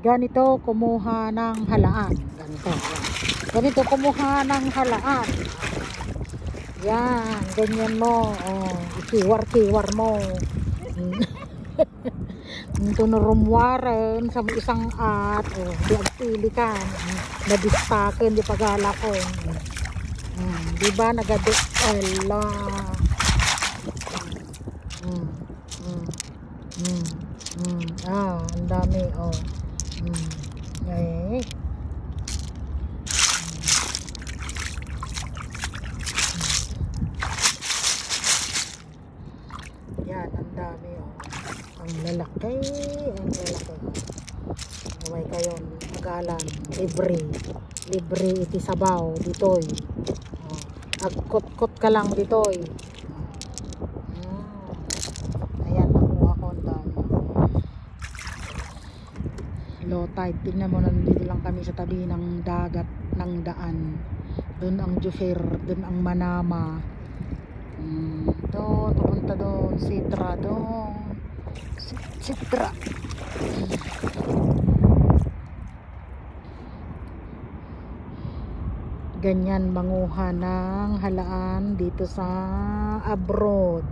Ganito kumuha ng halaan. Ganito kumuha ng halaan. Yan, ganyan mo. Oh, ikiwar-kiwar mo. Tunurumwaran sa isang at di agpili ka. Nadistaken di pagala ko. Di ba nagado ala. Ang dami oh. Ay. Yan, ang dami oh. Ang lalaki, ang lalaki. May kayon, magalan, libre iti sabaw ditoy. Oh, agkot-kot ka lang ditoy. Ayan, nakuha ko ang dami. Low tide, tignan mo, nandito lang kami sa tabi ng dagat, ng daan. Doon ang Jufer, doon ang Manama. Doon, papunta doon, Sitra doon. Sitra. Ganyan manguha ng halaan dito sa abroad.